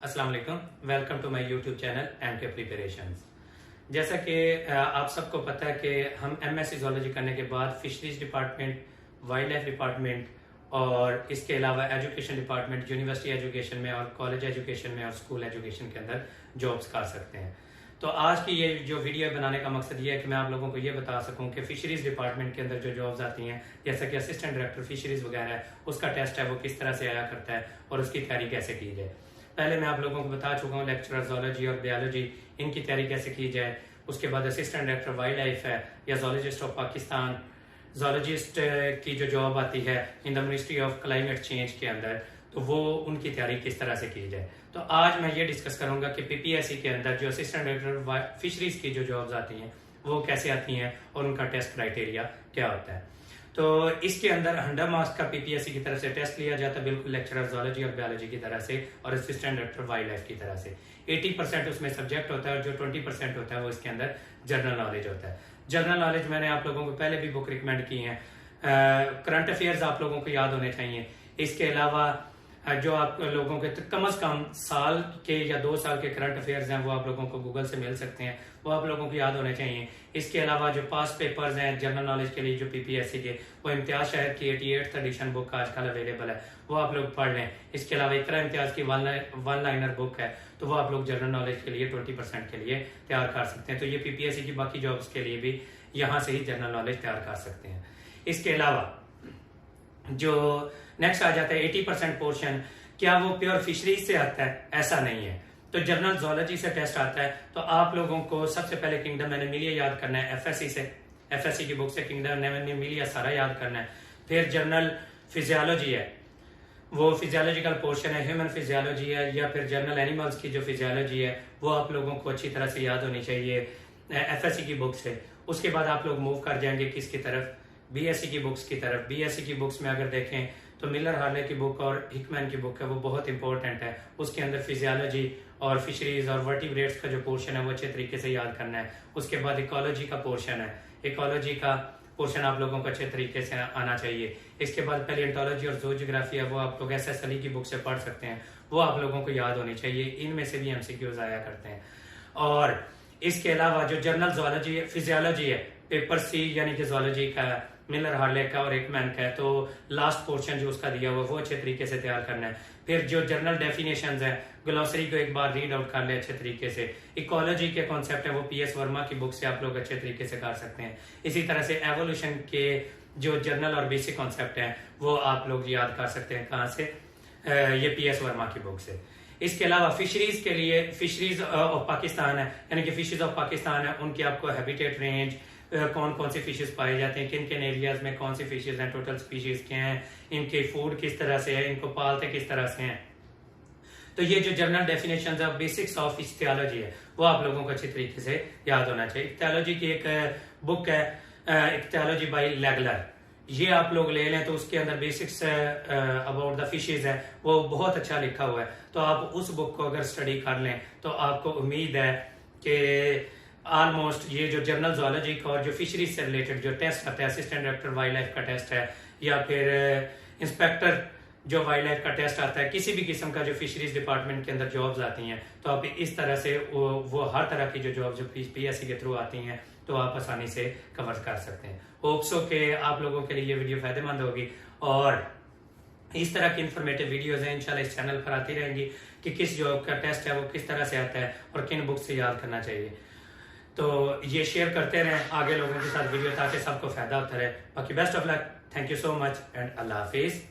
अस्सलाम वालेकुम, welcome to my YouTube channel MK preparations. जैसा कि आप सबको पता है कि हम एमएससी ज़ूलॉजी करने के बाद fisheries department, wild life department और इसके अलावा एजुकेशन डिपार्टमेंट, यूनिवर्सिटी एजुकेशन में और कॉलेज एजुकेशन में और स्कूल एजुकेशन के अंदर जॉब्स कर सकते हैं। तो आज की ये जो वीडियो बनाने का मकसद ये है कि मैं आप लोगों को ये बता सकूं कि फिशरीज डिपार्टमेंट के अंदर जो जॉब्स आती हैं, जैसा कि असिस्टेंट डायरेक्टर फिशरीज वगैरह है, उसका टेस्ट है वो किस तरह से आया करता है और उसकी तैयारी कैसे की जाए। पहले मैं आप लोगों को बता चुका हूँ लेक्चरर ज़ूलॉजी और बायोलॉजी, इनकी तैयारी कैसे की जाए। उसके बाद असिस्टेंट डायरेक्टर वाइल्ड लाइफ है या ज़ूलॉजिस्ट ऑफ पाकिस्तान, ज़ूलॉजिस्ट की जो जॉब आती है in the ministry of climate change के अंदर, तो वो उनकी तैयारी किस तरह से की जाए। तो आज मैं ये डिस्कस करूंगा कि पीपीएससी के अंदर जो असिस्टेंट डायरेक्टर फिशरीज की जो जॉब्स आती हैं वो कैसे आती हैं और उनका टेस्ट क्राइटेरिया क्या होता है। तो इसके अंदर 100 मार्क्स का पीपीएससी की तरफ से टेस्ट लिया जाता है, बिल्कुल लेक्चरर ज़ूलॉजी और बायोलॉजी की तरह से और असिस्टेंट डायरेक्टर वाइल्ड लाइफ की तरह से। 80% उसमें सब्जेक्ट होता है और जो 20% होता है वो इसके अंदर जनरल नॉलेज होता है। जनरल नॉलेज मैंने आप लोगों को पहले भी बुक रिकमेंड की है। करंट अफेयर्स आप लोगों को याद होने चाहिए। इसके अलावा जो आप लोगों के कम से कम साल के या 2 साल के करंट अफेयर्स हैं वो आप लोगों को गूगल से मिल सकते हैं, वो आप लोगों को याद होने चाहिए। इसके अलावा जो पास पेपर्स हैं जनरल नॉलेज के लिए जो पीपीएससी के, वो इम्तियाज शहर की 88th एडिशन बुक आजकल अवेलेबल है, वो आप लोग पढ़ लें। इसके अलावा इकरा इम्तियाज की वन लाइनर बुक है, तो वो आप लोग जनरल नॉलेज के लिए 20% के लिए तैयार कर सकते हैं। तो ये पीपीएससी की बाकी जॉब्स के लिए भी यहाँ से ही जनरल नॉलेज तैयार कर सकते हैं। इसके अलावा जो नेक्स्ट आ जाता है 80% पोर्शन, क्या वो प्योर फिशरीज से आता है? ऐसा नहीं है। तो जनरल ज़ूलॉजी से टेस्ट आता है, तो आप लोगों को सबसे पहले किंगडम एनिमिलिया याद करना है एफएससी से, एफएससी की बुक से किंगडम एनिमिलिया सारा याद करना है। फिर जनरल फिजियोलॉजी है, वो फिजियोलॉजिकल पोर्शन है, ह्यूमन फिजियोलॉजी है या फिर जनरल एनिमल्स की जो फिजियोलॉजी है वो आप लोगों को अच्छी तरह से याद होनी चाहिए एफएससी की बुक से। उसके बाद आप लोग मूव कर जाएंगे किसकी तरफ? बीएससी की बुक्स की तरफ। बीएससी की बुक्स में अगर देखें तो मिलर हार्ले की बुक और हिकमैन की बुक है, वो बहुत इंपॉर्टेंट है। उसके अंदर फिजियोलॉजी और फिशरीज और वर्टिब्रेट्स का जो पोर्शन है वो अच्छे तरीके से याद करना है। उसके बाद इकोलॉजी का पोर्शन है, इकोलॉजी का पोर्शन आप लोगों को अच्छे तरीके से आना चाहिए। इसके बाद पैलियोंटोलॉजी और ज़ूजोग्राफी है, वो आप लोग एसएसएलई की बुक से पढ़ सकते हैं, वो आप लोगों को याद होनी चाहिए। इनमें से भी एमसीक्यूज आया करते हैं। और इसके अलावा जो जनरल ज़ूलॉजी फिजियोलॉजी है, पेपर सी यानी कि ज़ूलॉजी का, मिलर हार्ले का और हिकमैन का है, तो लास्ट पोर्शन जो उसका दिया हुआ वो अच्छे तरीके से तैयार करना है। फिर जो जनरल डेफिनेशंस है, ग्लोसरी को एक बार रीड आउट कर ले अच्छे तरीके से। इकोलॉजी के कॉन्सेप्ट है वो पीएस वर्मा की बुक से आप लोग अच्छे तरीके से कर सकते हैं। इसी तरह से एवोल्यूशन के जो जनरल और बेसिक कॉन्सेप्ट है वो आप लोग याद कर सकते हैं। कहाँ से? ये पीएस वर्मा की बुक से। इसके अलावा फिशरीज के लिए फिशरीज ऑफ पाकिस्तान है, यानी कि फिशेज ऑफ पाकिस्तान है, उनकी आपको हैबिटेट रेंज, कौन कौन से फिशेस पाए जाते हैं, किन किन एरियाज में कौन सी फिशेस हैं, टोटल स्पीशीज क्या हैं, इनके फूड किस तरह से है, इनको पालते किस तरह से हैं। तो ये जो जनरल डेफिनेशंस है, बेसिक्स ऑफ इख्तियालॉजी है, वो आप लोगों को अच्छी तरीके से याद होना चाहिए। इख्तियालॉजी की एक बुक है इख्तियालॉजी बाय लेगलर, ये आप लोग ले लें तो उसके अंदर बेसिक्स अबाउट द फिशेज है, वो बहुत अच्छा लिखा हुआ है। तो आप उस बुक को अगर स्टडी कर लें तो आपको उम्मीद है कि ऑलमोस्ट ये जो जनरल ज़ूलॉजी का और जो फिशरीज से रिलेटेड जो टेस्ट आता है, असिस्टेंट डायरेक्टर वाइल्ड लाइफ का टेस्ट है या फिर इंस्पेक्टर जो वाइल्ड लाइफ का टेस्ट आता है, किसी भी किस्म का जो फिशरीज डिपार्टमेंट के अंदर जॉब्स आती हैं, तो आप इस तरह से वो हर तरह की जो जॉब्स जो पीएससी के थ्रू आती हैं तो आप आसानी से कवर कर सकते हैं। होप्स हो कि आप लोगों के लिए ये वीडियो फायदेमंद होगी और इस तरह की इंफॉर्मेटिव वीडियोस हैं इंशाल्लाह इस चैनल पर आती रहेंगी कि किस जॉब का टेस्ट है वो किस तरह से आता है और किन बुक से याद करना चाहिए। तो ये शेयर करते रहें आगे लोगों के साथ वीडियो, ताकि सबको फायदा होता रहे। बाकी best of luck, thank you so much and Allah Hafiz.